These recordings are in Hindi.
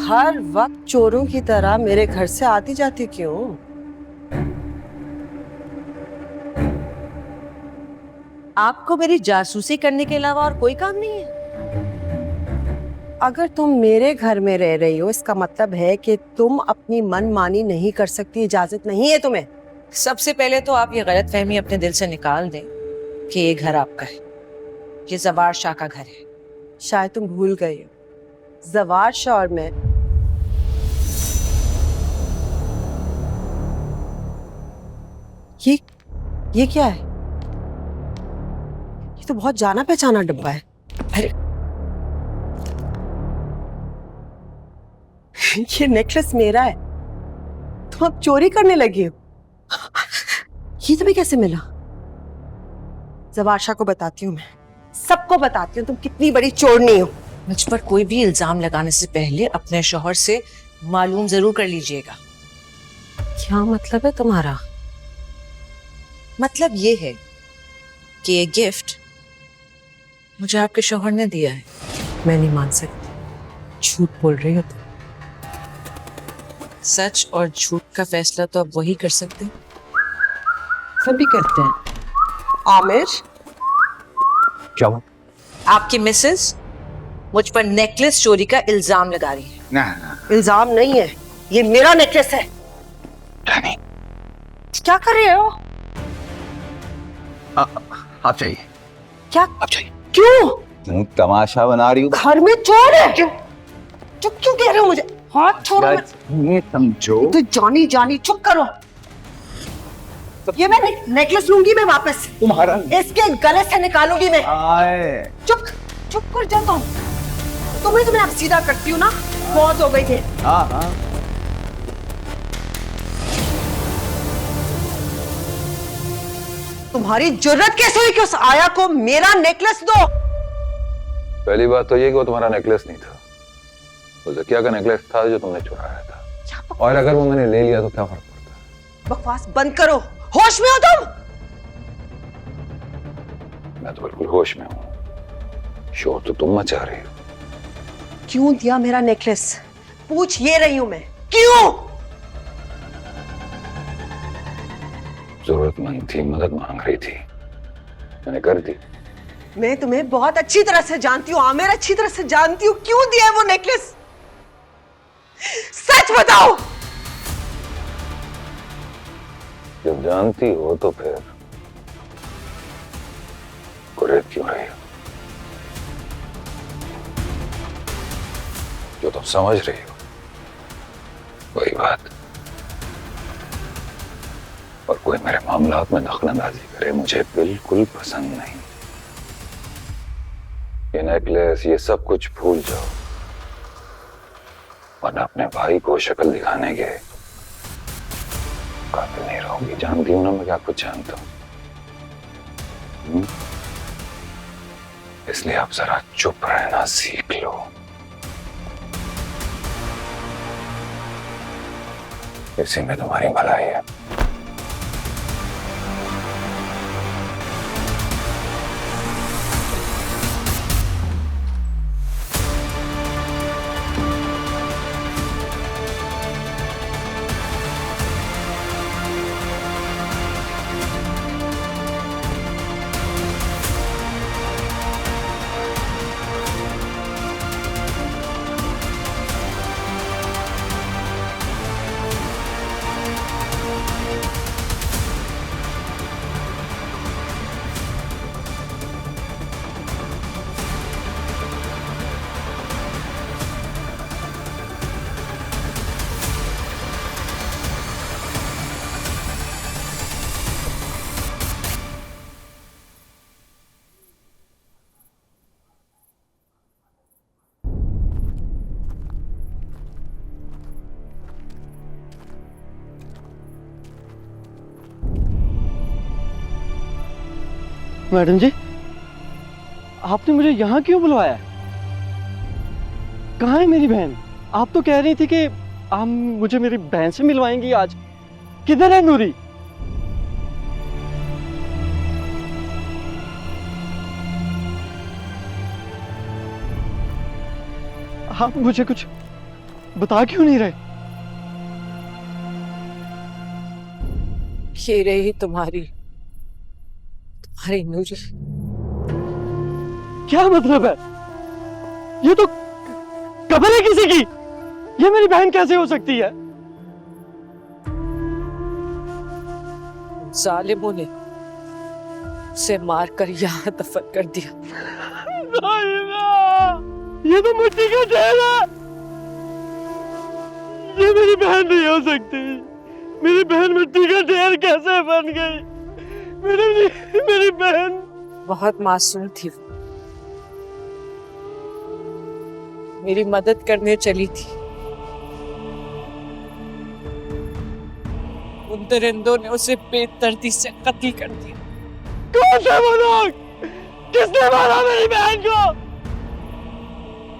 हर वक्त चोरों की तरह मेरे घर से आती जाती क्यों? आपको मेरी जासूसी करने के अलावा और कोई काम नहीं है? अगर तुम मेरे घर में रह रही हो इसका मतलब है कि तुम अपनी मनमानी नहीं कर सकती, इजाजत नहीं है तुम्हें। सबसे पहले तो आप ये गलतफहमी अपने दिल से निकाल दें कि ये घर आपका है। ये जवार शाह का घर है। शायद तुम भूल गई हो, जवार शाह और मैं ये क्या है? ये तो बहुत जाना पहचाना डब्बा है। अरे ये नेकलेस मेरा है, तुम अब चोरी करने लगी हो। ये तुम्हें कैसे मिला? जवार शाह को बताती हूँ, मैं सबको बताती हूँ तुम कितनी बड़ी चोरनी हो। मुझ पर कोई भी इल्जाम लगाने से पहले अपने शौहर से मालूम जरूर कर लीजिएगा। क्या मतलब है तुम्हारा? मतलब ये है कि ये गिफ्ट मुझे आपके शौहर ने दिया है। मैं नहीं मान सकती, झूठ बोल रही हो तुम। सच और झूठ का फैसला तो अब वही कर सकते हैं। सभी करते हैं। आमिर, क्या हुआ? आपकी मिसेस मुझ पर नेकलेस चोरी का इल्जाम लगा रही है। ना इल्जाम नहीं है, ये मेरा नेकलेस है। रानी, क्या कर रहे हो? आप चाहिए? क्या? आप चाहिए? क्यों? तुम तमाशा बना रही हो? घर में चोर है। क्यों? चुप क्यों कह रहे हो मुझे? हाथ छोड़ो। ये समझो। तो जानी जानी चुप करो। ये मैं नेकलेस लूंगी मैं वापस। तुम्हारा इसके गले से निकालूंगी मैं। आए। चुप चुप कर जा तुम। तुम्हें तो मैं अब सीधा करती हूँ ना, बहुत हो गई थे। हाँ हाँ। तुम्हारी जुर्रत कैसे हुई कि उस आया को मेरा नेकलेस दो? पहली बात तो ये कि वो तुम्हारा नेकलेस नहीं था, वो ज़किया का नेकलेस था जो तुमने चुराया था। और अगर वो मैंने ले लिया तो क्या फर्क पड़ता? बकवास बंद करो, होश में हो तुम? मैं तो बिल्कुल होश में हूँ। शोर तो तुम मचा रही हो। क्यों दिया मेरा नेकलेस? पूछ ये रही हूं मैं, क्यों? जरूरतमंद थी, मदद मांग रही थी, मैंने कर दी। मैं तुम्हें बहुत अच्छी तरह से जानती हूँ आमिर, अच्छी तरह से जानती हूँ। क्यों दिया है वो नेकलेस? सच बताओ। जब जानती हो तो फिर गुरेज क्यों रही हो? जो तुम समझ रही हो वही बात। और कोई मेरे मामलात में दखलंदाजी करे मुझे बिल्कुल पसंद नहीं। ये नेकलेस, ये सब कुछ भूल जाओ, वरना अपने भाई को शक्ल दिखाने के काबिल नहीं रहोगी। जानती हूं ना मैं क्या कुछ जानता हूं। इसलिए आप जरा चुप रहना सीख लो। इसी में तुम्हारी भलाई है। मैडम जी, आपने मुझे यहाँ क्यों बुलवाया? कहाँ है मेरी बहन? आप तो कह रही थी कि आप मुझे मेरी बहन से मिलवाएंगी आज। किधर है नूरी? आप मुझे कुछ बता क्यों नहीं रहे? ये रही तुम्हारी नूरी। क्या मतलब है? ये तो कब्र है किसी की। ये मेरी बहन कैसे हो सकती है? जालिमों ने उसे मारकर यहाँ दफन कर दिया। ये तो मिट्टी का ढेर है। ये मेरी बहन नहीं हो सकती। मेरी बहन मिट्टी का ढेर कैसे बन गई? मेरी बहन बहुत मासूम थी वो, मेरी मदद करने चली थी। उन दरिंदों ने उसे बेदर्दी से कत्ल कर दिया। कौन थे वो लोग? किसने मारा मेरी बहन को?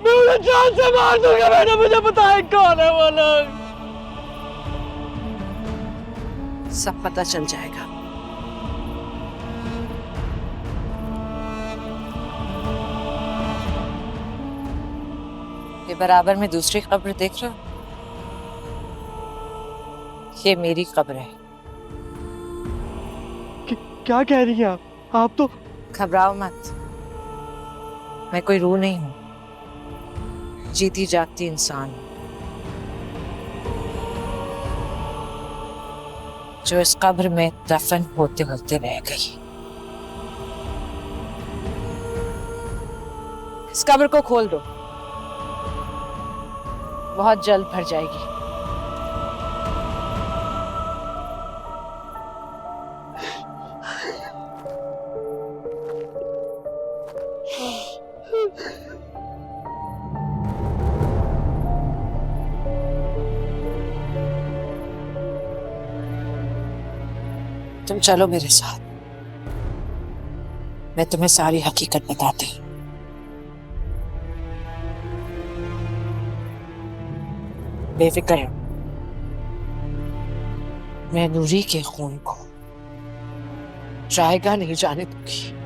मैं उन्हें जान से मार दूंगा। मैंने मुझे बताया कौन है वो लोग। सब पता चल जाएगा। ये बराबर में दूसरी कब्र देख रहे हो? ये मेरी कब्र है। क्या कह रही हैं आप? आप तो घबराओ मत, मैं कोई रूह नहीं हूं, जीती जागती इंसान हूं, जो इस कब्र में दफन होते होते रह गई। इस कब्र को खोल दो, बहुत जल्द भर जाएगी। तुम चलो मेरे साथ, मैं तुम्हें सारी हकीकत बताती हूँ। बेफिक्र हो, मैं नूरी के खून को जाएगा नहीं जाने दूंगी।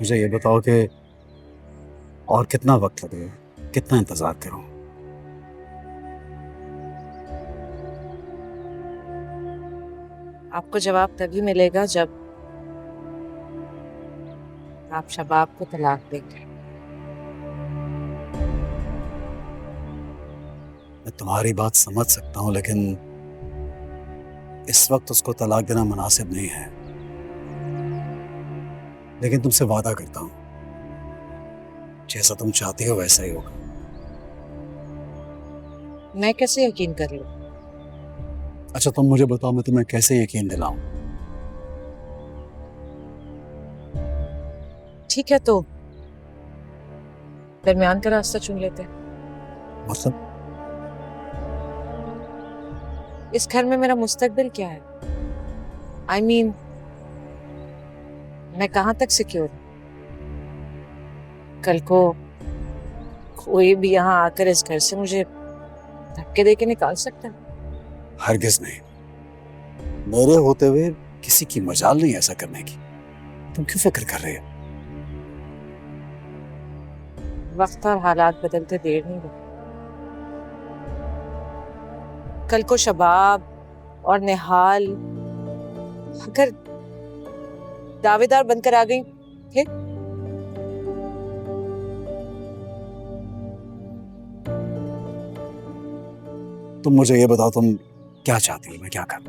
मुझे ये बताओ कि और कितना वक्त लगेगा, कितना इंतजार करूं? आपको जवाब तभी मिलेगा जब आप शबाब को तलाक देंगे। मैं तुम्हारी बात समझ सकता हूं, लेकिन इस वक्त उसको तलाक देना मुनासिब नहीं है। लेकिन तुमसे वादा करता हूं, जैसा तुम चाहती हो वैसा ही होगा। मैं कैसे यकीन कर लूं? अच्छा तुम मुझे बताओ, मैं तुम्हें कैसे यकीन दिलाऊं? ठीक है, तो दरमियान का रास्ता चुन लेते हैं। मतलब इस घर में मेरा मुस्तकबिल क्या है? I mean, मैं कहां तक सिक्योर हूं? कल को कोई भी यहाँ आकर इस घर से मुझे धक्के देके निकाल सकता है। हरगिज नहीं। मेरे होते हुए किसी की मजाल नहीं ऐसा करने की। तुम क्यों फिक्र कर रहे हो? वक्त और हालात बदलते देर नहीं लगती। कल को शबाब और निहाल अगर दावेदार बनकर आ गई फिर? तुम मुझे ये बताओ, तुम क्या चाहती हो, मैं क्या करूं?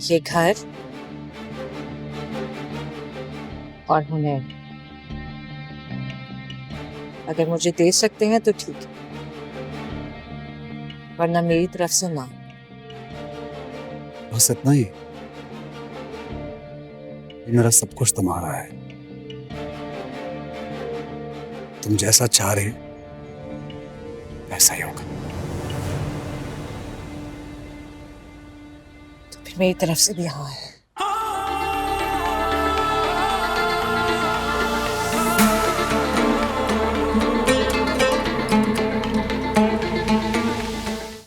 ये घर और हुनैर अगर मुझे दे सकते हैं तो ठीक है, वरना मेरी तरफ से ना। बस इतना ही? ये मेरा सब कुछ तुम्हारा है, तुम जैसा चाह रहे वैसा ही होगा। तो फिर मेरी तरफ से भी हाँ है।